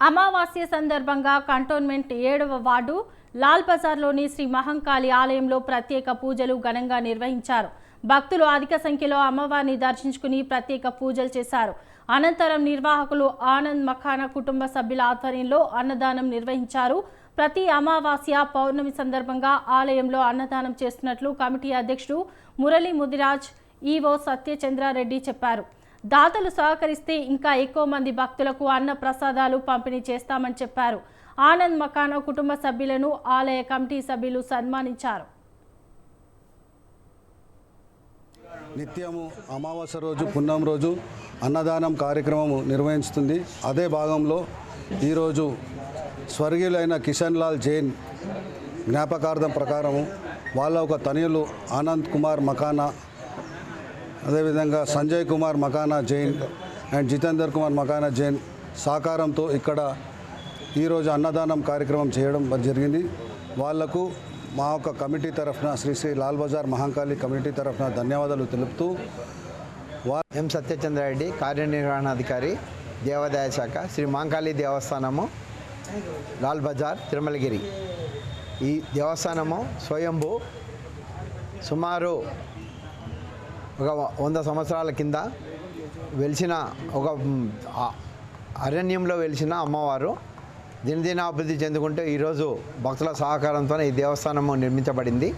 అమావాస్య సందర్భంగా కంటోన్మెంట్ 7వ వార్డు లాల్ బజార్లోని శ్రీ మహంకాళి ఆలయంలో ప్రత్యేక పూజలు ఘనంగా నిర్వహించారు. భక్తులు అధిక సంఖ్యలో అమ్మవారిని దర్శించుకుని ప్రత్యేక పూజలు చేశారు. అనంతరం నిర్వాహకులు ఆనంద్ మఖానా కుటుంబ సభ్యుల ఆధ్వర్యంలో అన్నదానం నిర్వహించారు. ప్రతి అమావాస్య పౌర్ణమి సందర్భంగా ఆలయంలో అన్నదానం చేస్తున్నట్లు కమిటీ అధ్యక్షుడు మురళీ ముదిరాజ్ ఈవో సత్యచంద్రారెడ్డి చెప్పారు. దాతలు సహకరిస్తే ఇంకా ఎక్కువ మంది భక్తులకు అన్న ప్రసాదాలు పంపిణీ చేస్తామని చెప్పారు. ఆనంద్ మఖానా కుటుంబ సభ్యులను ఆలయ కమిటీ సభ్యులు సన్మానించారు. నిత్యము అమావాస్య రోజు పున్నం రోజు అన్నదానం కార్యక్రమం నిర్వహిస్తుంది. అదే భాగంలో ఈరోజు స్వర్గీయులైన కిషన్ లాల్ జైన్ జ్ఞాపకార్థం ప్రకారము వాళ్ళ ఒక తనయులు ఆనంద్ కుమార్ మఖానా, అదేవిధంగా సంజయ్ కుమార్ మఖానా జైన్ అండ్ జితేందర్ కుమార్ మఖానా జైన్ సహకారంతో ఇక్కడ ఈరోజు అన్నదానం కార్యక్రమం చేయడం జరిగింది. వాళ్లకు మా యొక్క కమిటీ తరఫున శ్రీ లాల్ బజార్ మహంకాళి కమిటీ తరఫున ధన్యవాదాలు తెలుపుతూ ఎం సత్యచంద్రారెడ్డి కార్యనిర్వహణాధికారి దేవాదాయ శాఖ శ్రీ మహంకాళి దేవస్థానము లాల్ బజార్ తిరుమలగిరి. ఈ దేవస్థానము స్వయంభూ సుమారు ఒక 100 సంవత్సరాల కింద వెలిసిన ఒక అరణ్యంలో వెలిసిన అమ్మవారు దినదిన అభివృద్ధి చెందుకుంటూ ఈరోజు భక్తుల సహకారంతో ఈ దేవస్థానము నిర్మించబడింది.